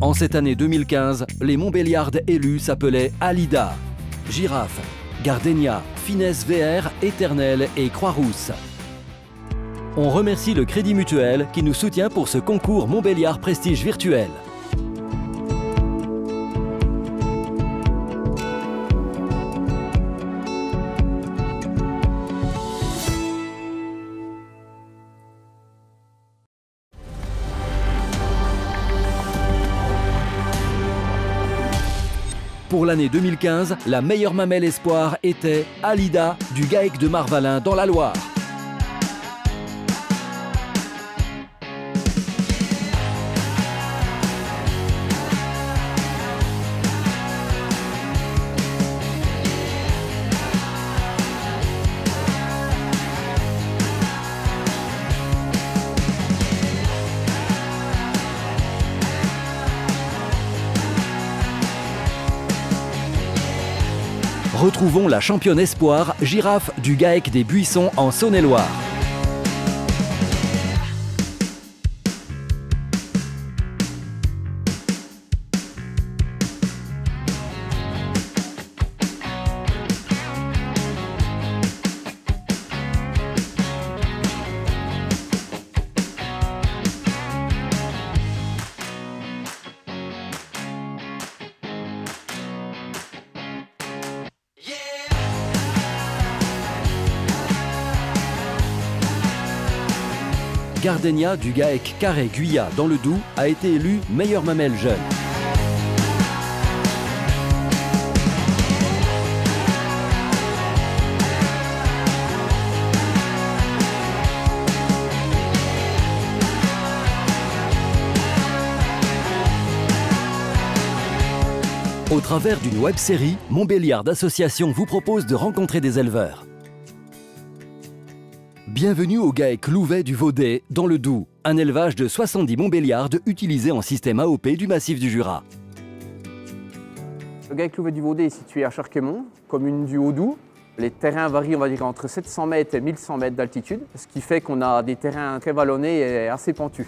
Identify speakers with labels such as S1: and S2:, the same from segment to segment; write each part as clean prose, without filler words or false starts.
S1: En cette année 2015, les Montbéliardes élus s'appelaient Alida, Girafe, Gardenia, Finesse VR, Éternel et Croix-Rousse. On remercie le Crédit Mutuel qui nous soutient pour ce concours Montbéliard Prestige Virtuel. Pour l'année 2015, la meilleure mamelle espoir était Alida du GAEC de Marvalin dans la Loire. Retrouvons la championne espoir Girafe du GAEC des Buissons en Saône-et-Loire. Gardenia du GAEC Carré-Guyat dans le Doubs a été élue meilleure mamelle jeune. Au travers d'une web-série, Montbéliard Association vous propose de rencontrer des éleveurs. Bienvenue au GAEC Louvet du Vaudet, dans le Doubs, un élevage de 70 Montbéliardes utilisé en système AOP du massif du Jura.
S2: Le GAEC Louvet du Vaudet est situé à Charquemont, commune du Haut-Doubs. Les terrains varient, on va dire, entre 700 mètres et 1100 mètres d'altitude, ce qui fait qu'on a des terrains très vallonnés et assez pentus.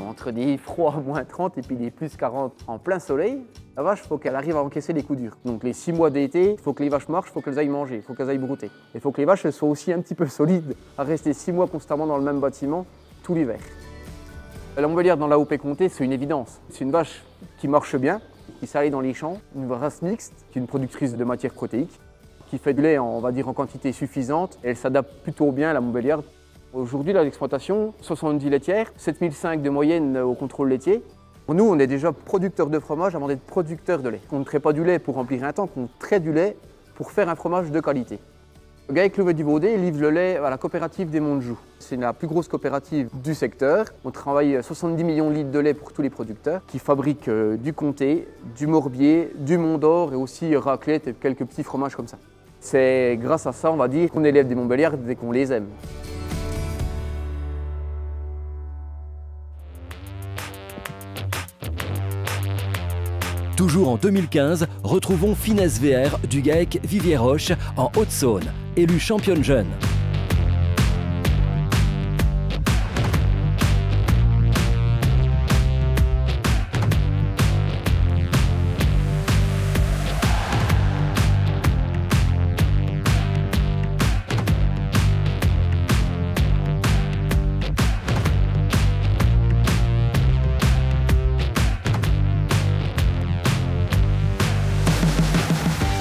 S2: Entre des froids moins 30 et puis des plus 40 en plein soleil, la vache, il faut qu'elle arrive à encaisser les coups durs. Donc les 6 mois d'été, il faut que les vaches marchent, il faut qu'elles aillent manger, il faut qu'elles aillent brouter. Il faut que les vaches elles soient aussi un petit peu solides à rester 6 mois constamment dans le même bâtiment tout l'hiver. La Montbéliarde dans l'AOP comté, c'est une évidence. C'est une vache qui marche bien, qui sait aller dans les champs, une race mixte, qui est une productrice de matières protéiques, qui fait du lait, on va dire, en quantité suffisante. Et elle s'adapte plutôt bien à la Montbéliarde. Aujourd'hui, l'exploitation, 70 laitières, 7005 de moyenne au contrôle laitier. Nous, on est déjà producteurs de fromage avant d'être producteurs de lait. On ne traite pas du lait pour remplir un tank, on traite du lait pour faire un fromage de qualité. Le GAEC Louvet du Vaudet livre le lait à la coopérative des Monts-de-Joux. C'est la plus grosse coopérative du secteur. On travaille 70 millions de litres de lait pour tous les producteurs qui fabriquent du comté, du morbier, du Mont d'Or et aussi raclette et quelques petits fromages comme ça. C'est grâce à ça, on va dire, qu'on élève des Montbéliardes et qu'on les aime.
S1: Toujours en 2015, retrouvons Finesse VR du GAEC Viviers-Roche en Haute-Saône, élue championne jeune.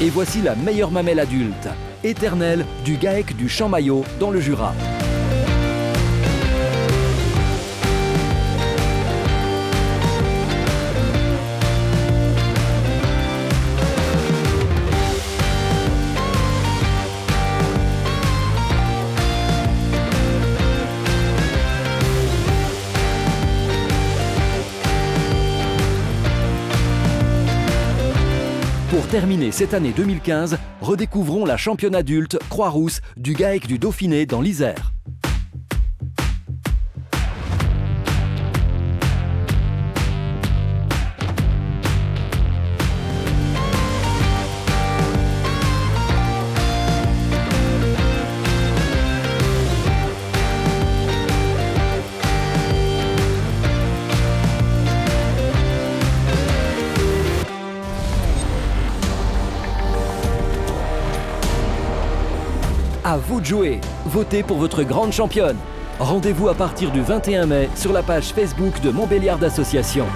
S1: Et voici la meilleure mamelle adulte, Éternel du GAEC du Champ-Maillot dans le Jura. Pour terminer cette année 2015, redécouvrons la championne adulte Croix-Rousse du GAEC du Dauphiné dans l'Isère. À vous de jouer. Votez pour votre grande championne. Rendez-vous à partir du 21 mai sur la page Facebook de Montbéliard Association.